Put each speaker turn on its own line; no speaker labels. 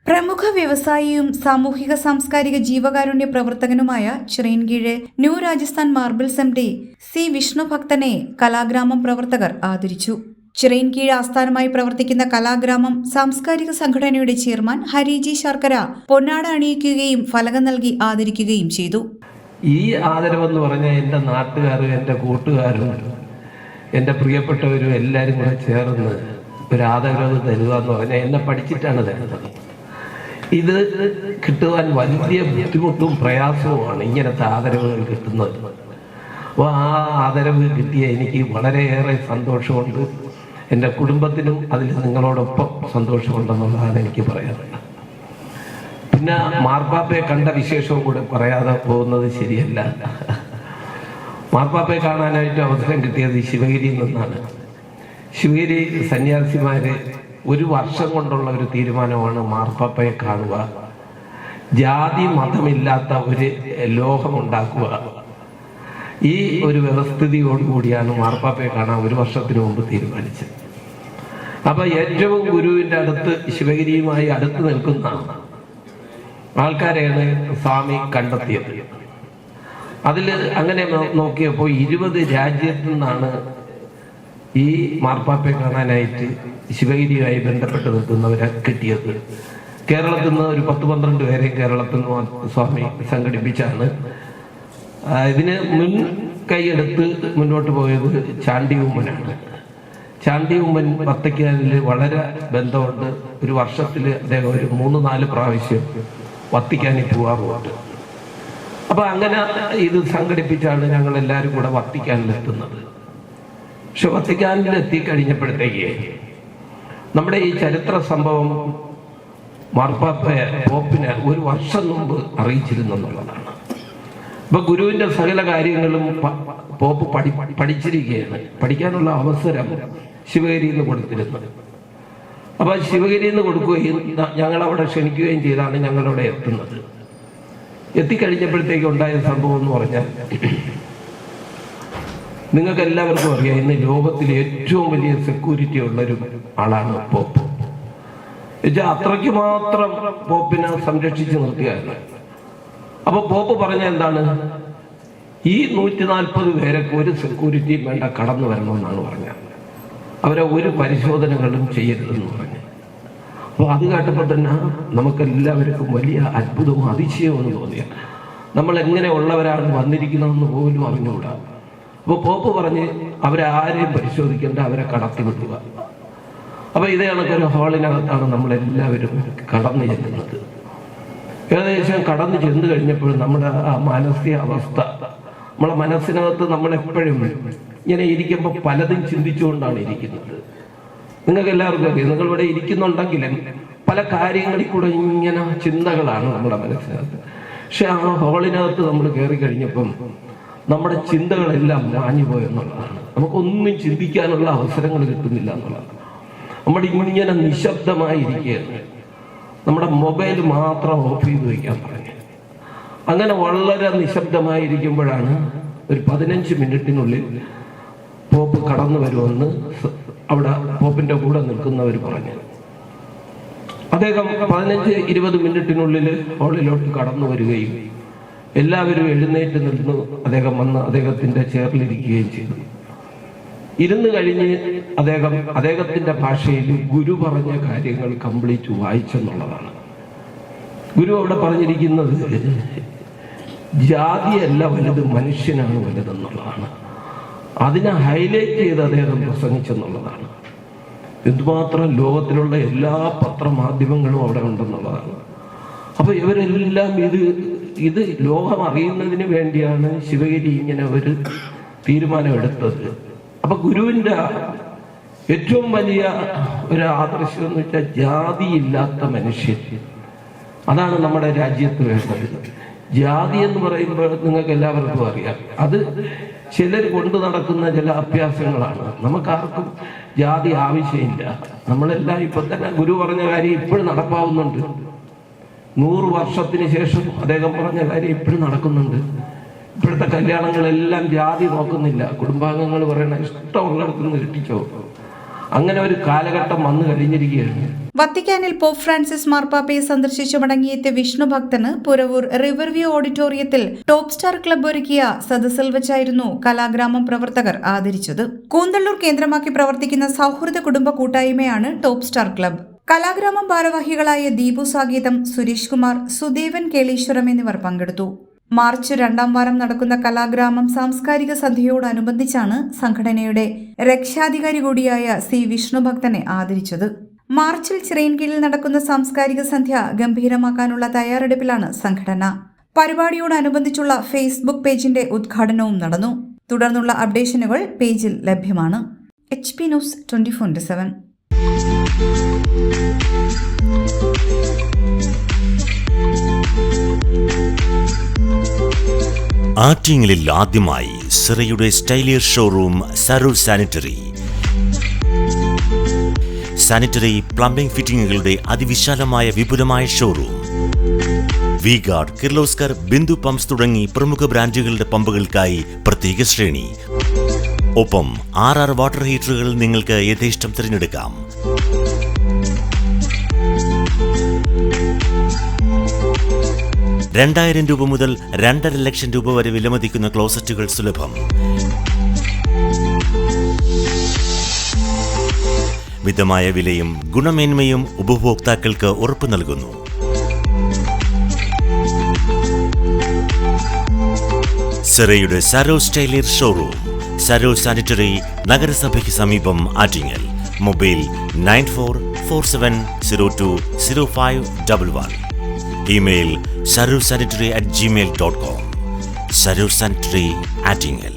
പ്രമുഖ വ്യവസായിയും സാമൂഹിക സാംസ്കാരിക ജീവകാരുണ്യ പ്രവർത്തകനുമായ Chirayinkeezhu new Rajasthan marbles MD C വിഷ്ണുഭക്തനെ കലാഗ്രാമം പ്രവർത്തകർ ആദരിച്ചു. ചിറയൻകീഴ് ആസ്ഥാനമായി പ്രവർത്തിക്കുന്ന കലാഗ്രാമം സാംസ്കാരിക സംഘടനയുടെ ചെയർമാൻ ഹരിജി ശർക്കര പൊന്നാട അണിയിക്കുകയും ഫലകം നൽകി ആദരിക്കുകയും ചെയ്തു.
ഈ ആദരവെന്ന് പറഞ്ഞാൽ എൻ്റെ നാട്ടുകാരും എൻ്റെ കൂട്ടുകാരും എൻ്റെ പ്രിയപ്പെട്ടവരും എല്ലാവരും കൂടെ ചേർന്ന് ഒരു ആദരവ് തരുക എന്ന് പറഞ്ഞാൽ എന്നെ പഠിച്ചിട്ടാണ് തരുന്നത്. ഇത് കിട്ടുവാൻ വലിയ ബുദ്ധിമുട്ടും പ്രയാസവുമാണ് ഇങ്ങനത്തെ ആദരവുകൾ കിട്ടുന്നത്. അപ്പോൾ ആ ആദരവ് കിട്ടിയ എനിക്ക് വളരെയേറെ സന്തോഷമുണ്ട്. എൻ്റെ കുടുംബത്തിനും അതിൽ നിങ്ങളോടൊപ്പം സന്തോഷമുണ്ടെന്നുള്ളതാണ് എനിക്ക് പറയാനുള്ളത്. പിന്നെ മാർപ്പാപ്പയെ കണ്ട വിശേഷവും കൂടെ പറയാതെ പോകുന്നത് ശരിയല്ല. മാർപ്പാപ്പയെ കാണാനായിട്ട് അവസരം കിട്ടിയത് ശിവഗിരിയിൽ നിന്നാണ്. ശിവഗിരി സന്യാസിമാരെ ഒരു വർഷം കൊണ്ടുള്ള ഒരു തീരുമാനമാണ് മാർപ്പാപ്പയെ കാണുക, ജാതി മതമില്ലാത്ത ഒരു ലോകമുണ്ടാക്കുക. ഈ ഒരു വ്യവസ്ഥിതിയോടുകൂടിയാണ് മാർപ്പാപ്പയെ കാണാൻ ഒരു വർഷത്തിന് മുമ്പ് തീരുമാനിച്ചത്. അപ്പൊ ഏറ്റവും ഗുരുവിന്റെ അടുത്ത് ശിവഗിരിയുമായി അടുത്ത് നിൽക്കുന്ന ആൾക്കാരെയാണ് സ്വാമി കണ്ടെത്തിയത്. അതിൽ അങ്ങനെ നോക്കിയപ്പോൾ 20 രാജ്യത്തു നിന്നാണ് ഈ മാർപ്പാപ്പയെ കാണാനായിട്ട് ശിവഗിരിയുമായി ബന്ധപ്പെട്ട് നിൽക്കുന്നവരെ കിട്ടിയത്. കേരളത്തിൽ നിന്ന് ഒരു 10-12 പേരെ കേരളത്തിൽ നിന്ന് സ്വാമി സംഘടിപ്പിച്ചാണ്. ഇതിന് മുൻകൈയെടുത്ത് മുന്നോട്ട് പോയത് ചാണ്ടി ഉമ്മനാണ്. ചാണ്ടി ഉമ്മൻ വത്തിക്കാനിൽ വളരെ ബന്ധമുണ്ട്. ഒരു വർഷത്തിൽ അദ്ദേഹം ഒരു 3-4 പ്രാവശ്യം വത്തിക്കാനിൽ പോകാറുണ്ട്. അപ്പൊ അങ്ങനെ ഇത് സംഘടിപ്പിച്ചാണ് ഞങ്ങൾ എല്ലാവരും കൂടെ വത്തിക്കാനിലെത്തുന്നത്. പക്ഷെ വത്തിക്കാനിൽ എത്തിക്കഴിഞ്ഞപ്പോഴത്തേക്ക് നമ്മുടെ ഈ ചരിത്ര സംഭവം മാർപ്പാപ്പയെ പോപ്പിനെ ഒരു വർഷം മുമ്പ് അറിയിച്ചിരുന്നെന്നുള്ളതാണ്. ഇപ്പൊ ഗുരുവിന്റെ സകല കാര്യങ്ങളും പോപ്പ് പഠിച്ചിരിക്കുകയാണ്. പഠിക്കാനുള്ള അവസരം ശിവഗിരിയിൽ നിന്ന് കൊടുത്തിരുന്നത്. അപ്പൊ ശിവഗിരിയിൽ നിന്ന് കൊടുക്കുകയും ഞങ്ങളവിടെ ക്ഷണിക്കുകയും ചെയ്താണ് ഞങ്ങളവിടെ എത്തുന്നത്. എത്തിക്കഴിഞ്ഞപ്പോഴത്തേക്ക് ഉണ്ടായ സംഭവം എന്ന് പറഞ്ഞാൽ, നിങ്ങൾക്ക് എല്ലാവർക്കും അറിയാം, ഇന്ന് ലോകത്തിലെ ഏറ്റവും വലിയ സെക്യൂരിറ്റി ഉള്ളൊരു ആളാണ് പോപ്പ്. എന്നുവെച്ചാൽ അത്രയ്ക്ക് മാത്രം പോപ്പിനെ സംരക്ഷിച്ച് നിർത്തുകയാണ്. അപ്പൊ പോപ്പ് പറഞ്ഞ എന്താണ്, ഈ 140 പേരൊക്കെ ഒരു സെക്യൂരിറ്റിയും വേണ്ട, കടന്നു വരണമെന്നാണ് പറഞ്ഞത്. അവരെ ഒരു പരിശോധനകളും ചെയ്യരുതെന്ന് പറഞ്ഞു. അപ്പോൾ അത് കേട്ടപ്പോൾ തന്നെ നമുക്കെല്ലാവർക്കും വലിയ അത്ഭുതവും അതിശയവും തോന്നിയ, നമ്മൾ എങ്ങനെ ഉള്ളവരാണ് വന്നിരിക്കുന്നതെന്ന് പോലും അറിഞ്ഞുകൂടാ. അപ്പോൾ പോപ്പ് പറഞ്ഞ് അവരെ ആരെയും പരിശോധിക്കേണ്ട, അവരെ കടത്തി വിടുക. അപ്പൊ ഇതേ കണക്കൊരു ഹാളിനകത്താണ് നമ്മളെല്ലാവരും കടന്നു ചെല്ലുന്നത്. ഏകദേശം കടന്നു ചെന്ന് കഴിഞ്ഞപ്പോൾ നമ്മുടെ ആ മാനസിക അവസ്ഥ, നമ്മളെ മനസ്സിനകത്ത് നമ്മളെപ്പോഴും ഇങ്ങനെ ഇരിക്കുമ്പോൾ പലതും ചിന്തിച്ചുകൊണ്ടാണ് ഇരിക്കുന്നത്. നിങ്ങൾക്ക് എല്ലാവർക്കും അറിയാം, നിങ്ങൾ ഇവിടെ ഇരിക്കുന്നുണ്ടെങ്കിലും പല കാര്യങ്ങളിൽ കൂടെ ഇങ്ങനെ ചിന്തകളാണ് നമ്മുടെ മനസ്സിനകത്ത്. പക്ഷെ ആ ഹാളിനകത്ത് നമ്മൾ കയറി കഴിഞ്ഞപ്പം നമ്മുടെ ചിന്തകളെല്ലാം മാഞ്ഞുപോയെന്നുള്ളതാണ്. നമുക്കൊന്നും ചിന്തിക്കാനുള്ള അവസരങ്ങൾ കിട്ടുന്നില്ല എന്നുള്ളതാണ്. നമ്മൾ ഇങ്ങനെ നിശബ്ദമായിരിക്കുകയാണ്. നമ്മുടെ മൊബൈൽ മാത്രം ഓഫ് ചെയ്ത് വയ്ക്കാൻ പറഞ്ഞു. അങ്ങനെ വളരെ നിശബ്ദമായിരിക്കുമ്പോഴാണ് ഒരു 15 മിനിറ്റിനുള്ളിൽ പോപ്പ് കടന്നു വരുമെന്ന് അവിടെ പോപ്പിന്റെ കൂടെ നിൽക്കുന്നവർ പറഞ്ഞു. അദ്ദേഹം 15-20 മിനിറ്റിനുള്ളിൽ ഹാളിലോട്ട് കടന്നു വരികയും എല്ലാവരും എഴുന്നേറ്റ് നിന്ന് അദ്ദേഹം വന്ന് അദ്ദേഹത്തിന്റെ ചെയറിലിരിക്കുകയും ചെയ്തു. ഇരുന്ന് കഴിഞ്ഞ് അദ്ദേഹത്തിന്റെ ഭാഷയിൽ ഗുരു പറഞ്ഞ കാര്യങ്ങൾ കംപ്ലീറ്റ് വായിച്ചെന്നുള്ളതാണ്. ഗുരു അവിടെ പറഞ്ഞിരിക്കുന്നത് ജാതിയല്ല വലുത്, മനുഷ്യനാണ് വലുതെന്നുള്ളതാണ്. അതിനെ ഹൈലൈറ്റ് ചെയ്ത് അദ്ദേഹം പ്രസംഗിച്ചെന്നുള്ളതാണ്. എന്തുമാത്രം ലോകത്തിലുള്ള എല്ലാ പത്രമാധ്യമങ്ങളും അവിടെ ഉണ്ടെന്നുള്ളതാണ്. അപ്പൊ ഇവരെല്ലാം ഇത് ലോകം അറിയുന്നതിന് വേണ്ടിയാണ് ശിവഗിരി ഇങ്ങനെ ഒരു തീരുമാനമെടുത്തത്. അപ്പൊ ഗുരുവിന്റെ ഏറ്റവും വലിയ ഒരു ആദർശം എന്ന് വെച്ചാൽ ജാതിയില്ലാത്ത മനുഷ്യൻ. അതാണ് നമ്മുടെ രാജ്യത്ത് വേണ്ടത്. ജാതി എന്ന് പറയുമ്പോൾ നിങ്ങൾക്ക് എല്ലാവർക്കും അറിയാം, അത് ചിലർ കൊണ്ടു നടക്കുന്ന ചില അഭ്യാസങ്ങളാണ്. നമുക്കാർക്കും ജാതി ആവശ്യമില്ല. നമ്മളെല്ലാം ഇപ്പൊ തന്നെ ഗുരു പറഞ്ഞ കാര്യം ഇപ്പോഴും നടപ്പാവുന്നുണ്ട്. 100 വർഷത്തിന് ശേഷം അദ്ദേഹം പറഞ്ഞ കാര്യം ഇപ്പോഴും നടക്കുന്നുണ്ട്. ഇപ്പോഴത്തെ കല്യാണങ്ങളെല്ലാം ജാതി നോക്കുന്നില്ല. കുടുംബാംഗങ്ങൾ പറയണ ഇഷ്ടമുള്ളിടത്ത് നിന്ന് കിട്ടിച്ചോ. അങ്ങനെ ഒരു കാലഘട്ടം വന്നു കഴിഞ്ഞിരിക്കുകയാണ്.
വത്തിക്കാനിൽ പോപ്പ് ഫ്രാൻസിസ് മാർപ്പാപ്പയെ സന്ദർശിച്ചു മടങ്ങിയെത്തിയ വിഷ്ണു ഭക്തന് പുരവൂർ റിവർവ്യൂ ഓഡിറ്റോറിയത്തിൽ ടോപ്പ് സ്റ്റാർ ക്ലബ്ബ് ഒരുക്കിയ സദസ്സിൽ വെച്ചായിരുന്നു കലാഗ്രാമം പ്രവർത്തകർ ആദരിച്ചത്. കൂന്തള്ളൂർ കേന്ദ്രമാക്കി പ്രവർത്തിക്കുന്ന സൗഹൃദ കുടുംബ കൂട്ടായ്മയാണ് ടോപ്പ് സ്റ്റാർ ക്ലബ്ബ്. കലാഗ്രാമം ഭാരവാഹികളായ ദീപു സാഗീതം, സുരേഷ് കുമാർ, സുദേവൻ കേളീശ്വരം എന്നിവർ പങ്കെടുത്തു. മാർച്ച് 2ാം വാരം നടക്കുന്ന കലാഗ്രാമം സാംസ്കാരിക സന്ധ്യയോടനുബന്ധിച്ചാണ് സംഘടനയുടെ രക്ഷാധികാരി കൂടിയായ സി വിഷ്ണുഭക്തനെ ആദരിച്ചത്. മാർച്ചിൽ ചിറയൻകീഴിൽ നടക്കുന്ന സാംസ്കാരിക സന്ധ്യ ഗംഭീരമാക്കാനുള്ള തയ്യാറെടുപ്പിലാണ് സംഘടന. പരിപാടിയോടനുബന്ധിച്ചുള്ള ഫേസ്ബുക്ക് പേജിന്റെ ഉദ്ഘാടനവും നടന്നു. തുടർന്നുള്ള അപ്ഡേഷനുകൾ പേജിൽ ലഭ്യമാണ്. HP news 24/7.
ആറ്റിങ്ങലിൽ ആദ്യമായി സിറയുടെ സ്റ്റൈലിയർ ഷോറൂം സരൂർ സാനിറ്ററി പ്ലംബിംഗ് ഫിറ്റിംഗുകളുടെ അതിവിശാലമായ വിപുലമായ ഷോറൂം. വി-ഗാർഡ്, കിർലോസ്കർ, ബിന്ദു പമ്പ്സ് തുടങ്ങി പ്രമുഖ ബ്രാൻഡുകളുടെ പമ്പുകൾക്കായി പ്രത്യേക ശ്രേണി. ഒപ്പം 6 വാട്ടർ ഹീറ്ററുകൾ നിങ്ങൾക്ക് യഥേഷ്ടം തിരഞ്ഞെടുക്കാം. ₹2,000 മുതൽ 2.5 ലക്ഷം വരെ വിലമതിക്കുന്ന ക്ലോസറ്റുകൾ സുലഭം. മിതമായ വിലയും ഗുണമേന്മയും ഉപഭോക്താക്കൾക്ക് ഉറപ്പു നൽകുന്നു. സിറയുടെ സരോ സ്റ്റൈലിയർ ഷോറൂം, സരോ സാനിറ്ററി, നഗരസഭയ്ക്ക് സമീപം, Attingal. Mobile 9447020511. Email sarursanitary@gmail.com. Sarur Sanitary, Attingal.